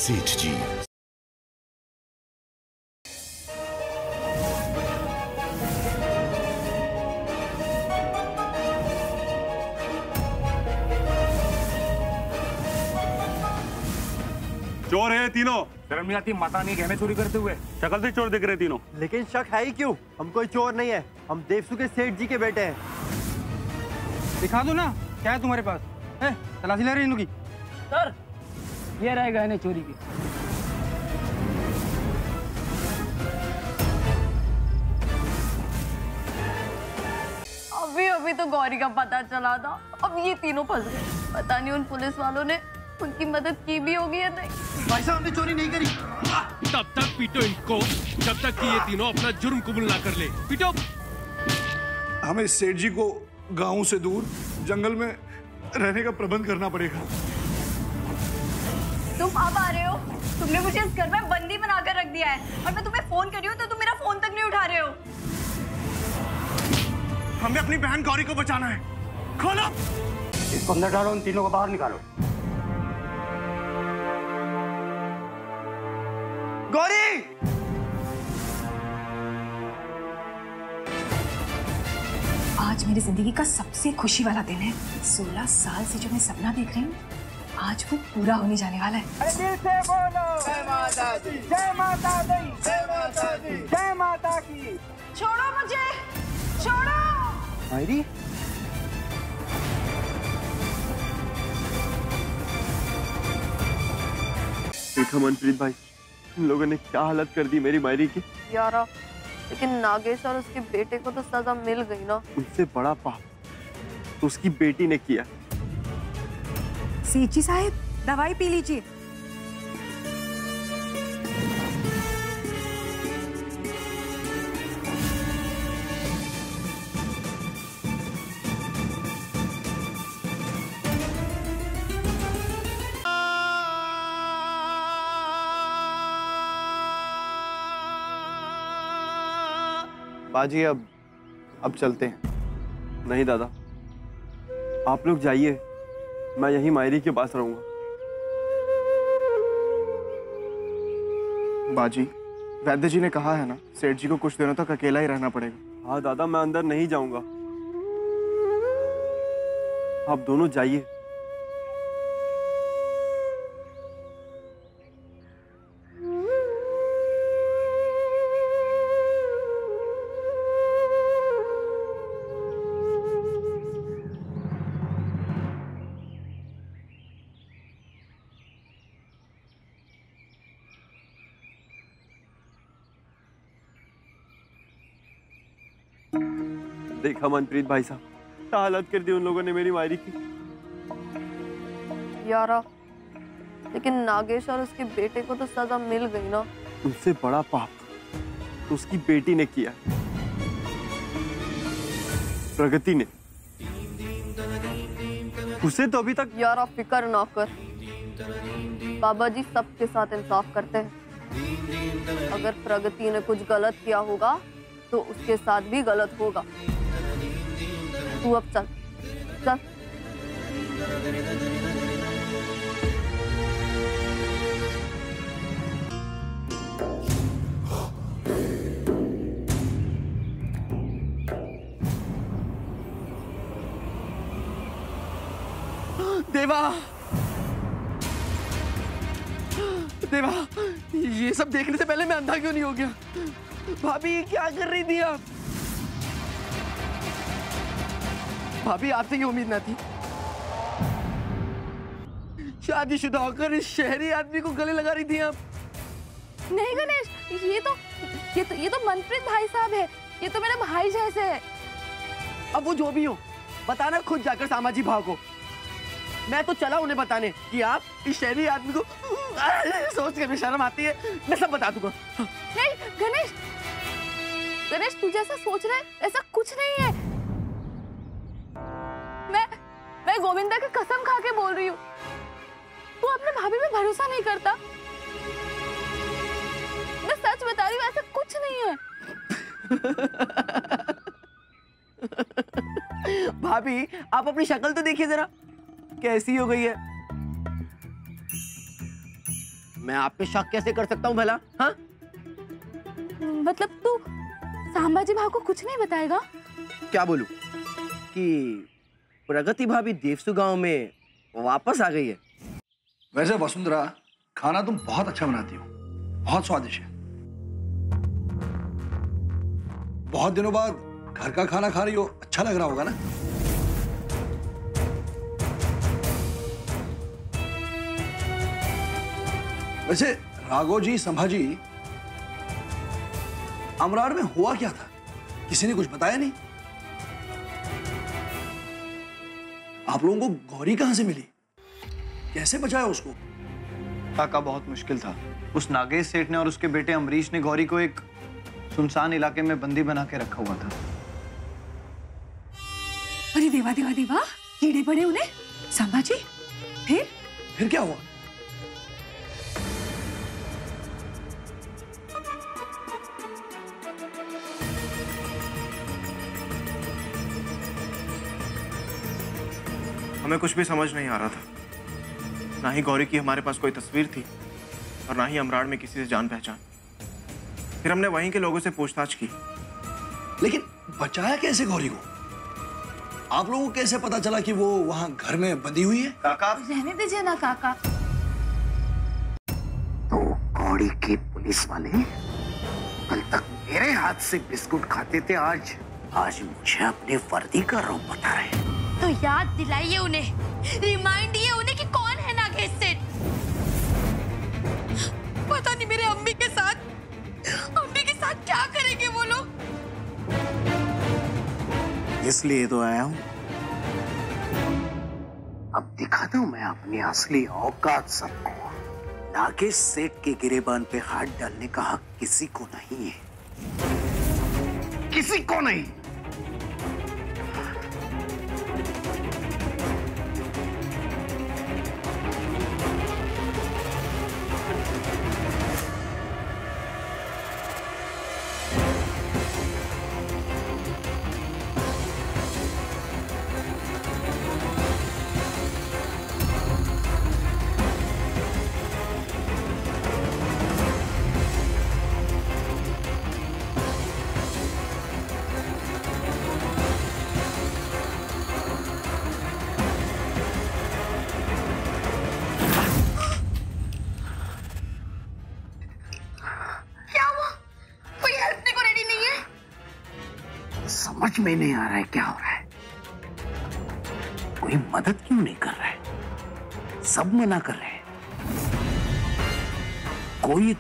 सेठ जी। चोर है तीनों। शर्म नहीं आती माता नहीं गहने चोरी करते हुए? शक्ल से चोर दिख रहे तीनों। लेकिन शक है ही क्यों? हम कोई चोर नहीं है, हम देवसु के सेठ जी के बेटे हैं। दिखा दो ना क्या है तुम्हारे पास। तलाशी ले रही इनकी। सर ये रहे गहने चोरी के। अभी अभी तो गौरी का पता चला था, अब ये तीनों फंस गए। पता नहीं उन पुलिस वालों ने उनकी मदद की भी होगी या नहीं। भाई साहब हमने चोरी नहीं करी। तब तक पीटो इनको जब तक कि ये तीनों अपना जुर्म कबूल ना कर ले। पीटो। हमें सेठ जी को गांव से दूर जंगल में रहने का प्रबंध करना पड़ेगा। तुम अब आ रहे हो? तुमने मुझे इस घर में बंदी बनाकर रख दिया है और मैं तुम्हें फोन कर रही हूँ तो तुम मेरा फोन तक नहीं उठा रहे हो। हमें अपनी बहन गौरी को बचाना है। खोलो इसको अंदर डालो, उन तीनों को बाहर निकालो। गौरी! आज मेरी जिंदगी का सबसे खुशी वाला दिन है। 16 साल से जो मैं सपना देख रही हूँ, आज वो पूरा होने जाने वाला है। दिल से बोलो जय माता दी, जय माता दी, जय माता दी, जय माता की। छोड़ो मुझे, छोड़ो। मायरी? देखा मनप्रीत भाई, इन लोगों ने क्या हालत कर दी मेरी मायरी की। यारा, लेकिन नागेश और उसके बेटे को तो सजा मिल गई ना। उनसे बड़ा पाप तो उसकी बेटी ने किया। सेठ जी साहब, दवाई पी लीजिए। बाजी अब चलते हैं। नहीं दादा, आप लोग जाइए, मैं यहीं मायरी के पास रहूंगा। बाजी, वैद्य जी ने कहा है ना, सेठ जी को कुछ दिनों तक अकेला ही रहना पड़ेगा। हाँ दादा, मैं अंदर नहीं जाऊंगा, आप दोनों जाइए। देखा मनप्रीत भाई साहब, क्या हालत कर दी उन लोगों ने मेरी मायरी की। यारा, लेकिन नागेश और उसके बेटे को तो सजा मिल गई ना। उनसे बड़ा पाप तो उसकी बेटी ने किया, प्रगति ने। उसे तो अभी तक। यारा फिक्र ना कर, बाबा जी सबके साथ इंसाफ करते हैं। अगर प्रगति ने कुछ गलत किया होगा तो उसके साथ भी गलत होगा। तू अब चल चल। देवा, देवा, ये सब देखने से पहले मैं अंधा क्यों नहीं हो गया? भाभी क्या कर रही थी आप? भाभी आपसे ये उम्मीद ना थी। शादीशुदा होकर इस शहरी आदमी को गले लगा रही थी आप। नहीं गणेश, ये तो मनप्रीत भाई साहब है। ये तो मेरा भाई जैसे है। अब वो जो भी हो, बताना खुद जाकर सामाजी भाव को। मैं तो चला उन्हें बताने कि आप इस शहरी आदमी को। सोच के भी शर्म आती है। मैं सब बता दूंगा। नहीं गणेश, गणेश तू जैसा सोच रहा है ऐसा कुछ नहीं है। मैं गोविंदा की कसम खा के बोल रही हूँ। तू अपने भाभी पे भरोसा नहीं करता। मैं सच बता रही हूँ, ऐसा कुछ नहीं है। भाभी आप अपनी शक्ल तो देखिए जरा, कैसी हो गई है। मैं आप पे शक कैसे कर सकता हूँ भला? हाँ, मतलब तू संभाजी भाव को कुछ नहीं बताएगा? क्या बोलूं कि प्रगति भाभी देवसू गांव में वापस आ गई है। वैसे वसुंधरा, खाना तुम बहुत अच्छा बनाती हो, बहुत स्वादिष्ट है। बहुत दिनों बाद घर का खाना खा रही हो, अच्छा लग रहा होगा ना? वैसे राघव जी, संभाजी, अमरार में हुआ क्या था? किसी ने कुछ बताया नहीं? आप लोगों को गौरी कहां से मिली? कैसे बचाया उसको? काका बहुत मुश्किल था। उस नागेश सेठ ने और उसके बेटे अमरीश ने गौरी को एक सुनसान इलाके में बंदी बना के रखा हुआ था। अरे देवा देवा देवा, कीड़े पड़े उन्हें। संभाजी, फिर क्या हुआ? हमें कुछ भी समझ नहीं आ रहा था। ना ही गौरी की हमारे पास कोई तस्वीर थी और ना ही अमराड़ में किसी से जान पहचान। फिर हमने वहीं के लोगों से पूछताछ की। लेकिन बचाया कैसे गौरी को? आप लोगों को कैसे पता चला कि वो वहां घर में बंधी हुई है? काका, रहने दीजिए ना काका। तो गौरी के पुलिस वाले कल तक मेरे हाथ से बिस्कुट खाते थे, आज मुझे अपने वर्दी का रूप बता रहे। तो याद दिलाइए उन्हें, रिमाइंडिए उन्हें कि कौन है नागेश सेठ। पता नहीं मेरे अम्मी के साथ क्या करेंगे वो लोग। इसलिए तो आया हूं। अब दिखाता हूं मैं अपनी असली औकात सबको। नागेश सेठ के गिरेबान पे हाथ डालने का हक किसी को नहीं है, किसी को नहीं। समझ में नहीं आ रहा है क्या हो रहा है। कोई मदद क्यों नहीं कर रहा है? सब मना कर रहे हैं। कोई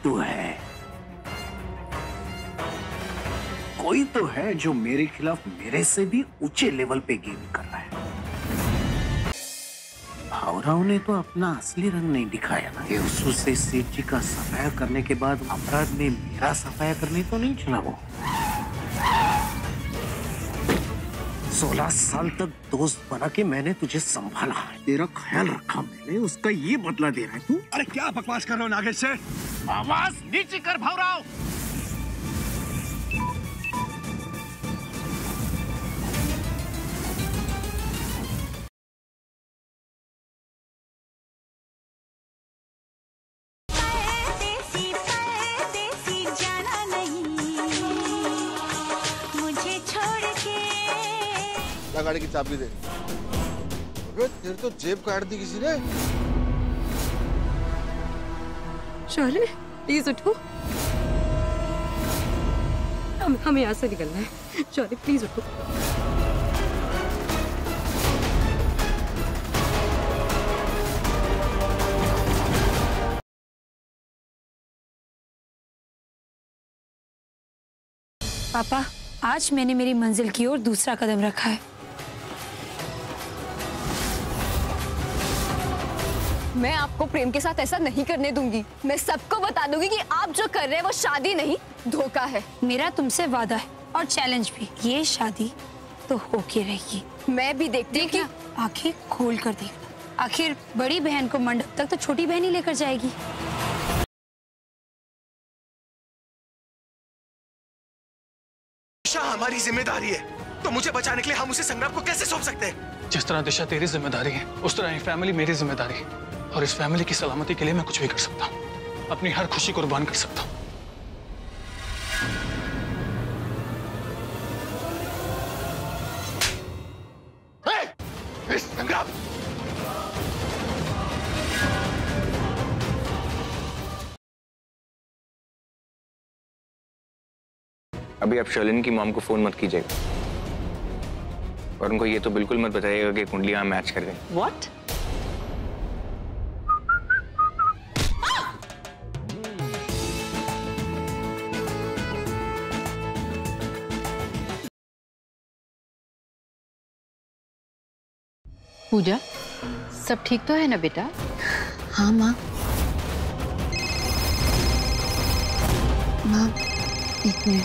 तो है जो मेरे खिलाफ मेरे से भी ऊंचे लेवल पे गेम कर रहा है। भावराव ने तो अपना असली रंग नहीं दिखाया ना। देवसू से सेठ जी का सफाया करने के बाद अपराध में मेरा सफाया करने तो नहीं चला वो। 16 साल तक दोस्त बना के मैंने तुझे संभाला, तेरा ख्याल रखा मैंने, उसका ये बदला दे रहा है तू? अरे क्या बकवास कर रहे हो नागेश सेठ? आवाज नीचे कर भावराव। गाड़ी की चाबी दे। अबे तेरे तो जेब काट दी किसी ने। शौर्य, प्लीज उठो। हमें यहाँ से निकलना है। शौर्य, प्लीज उठो। पापा, आज मैंने मेरी मंजिल की ओर दूसरा कदम रखा है। मैं आपको प्रेम के साथ ऐसा नहीं करने दूंगी। मैं सबको बता दूंगी कि आप जो कर रहे हैं वो शादी नहीं, धोखा है। मेरा तुमसे वादा है और चैलेंज भी, ये शादी तो होके रहेगी। मैं भी देखती हूँ कि आंखें खोल कर देखना। आखिर बड़ी बहन को मंडप तक तो छोटी बहन ही लेकर जाएगी। हमारी जिम्मेदारी है, तो मुझे बचाने के लिए हम उसे संग्राम को कैसे सौंप सकते हैं? जिस तरह दिशा तेरी जिम्मेदारी है, उस तरह ये फैमिली मेरी जिम्मेदारी है, और इस फैमिली की सलामती के लिए मैं कुछ भी कर सकता हूँ। अपनी हर खुशी कुर्बान कर सकता हूं। संग्राम, अभी आप शर्लिन की मॉम को फोन मत कीजिएगा और उनको ये तो बिल्कुल मत बताइएगा कि कुंडलियां मैच कर गई। What? पूजा, सब ठीक तो है ना बेटा? हाँ माँ। माँ, एक मिनट।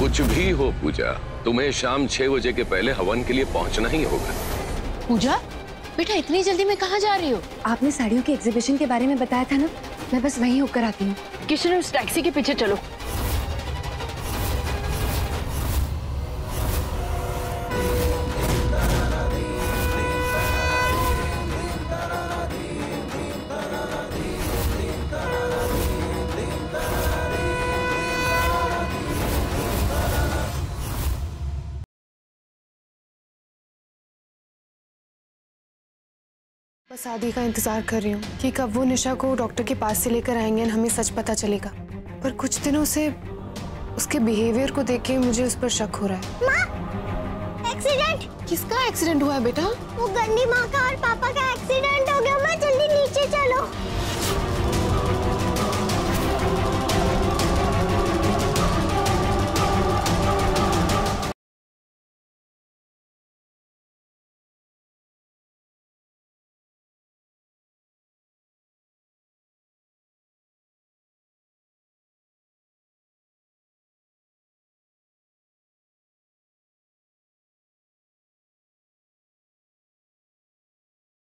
कुछ भी हो पूजा, तुम्हें शाम 6 बजे के पहले हवन के लिए पहुंचना ही होगा। पूजा, बेटा इतनी जल्दी में कहाँ जा रही हो? आपने साड़ियों के एग्जीबिशन के बारे में बताया था ना, मैं बस वहीं होकर आती हूँ। किशन, उस टैक्सी के पीछे चलो। बस आदि का इंतजार कर रही हूँ कि कब वो निशा को डॉक्टर के पास से लेकर आएंगे और हमें सच पता चलेगा। पर कुछ दिनों से उसके बिहेवियर को देख के मुझे उस पर शक हो रहा है। माँ, एक्सीडेंट। किसका एक्सीडेंट हुआ है बेटा? वो गंदी माँ का और पापा का एक्सीडेंट हो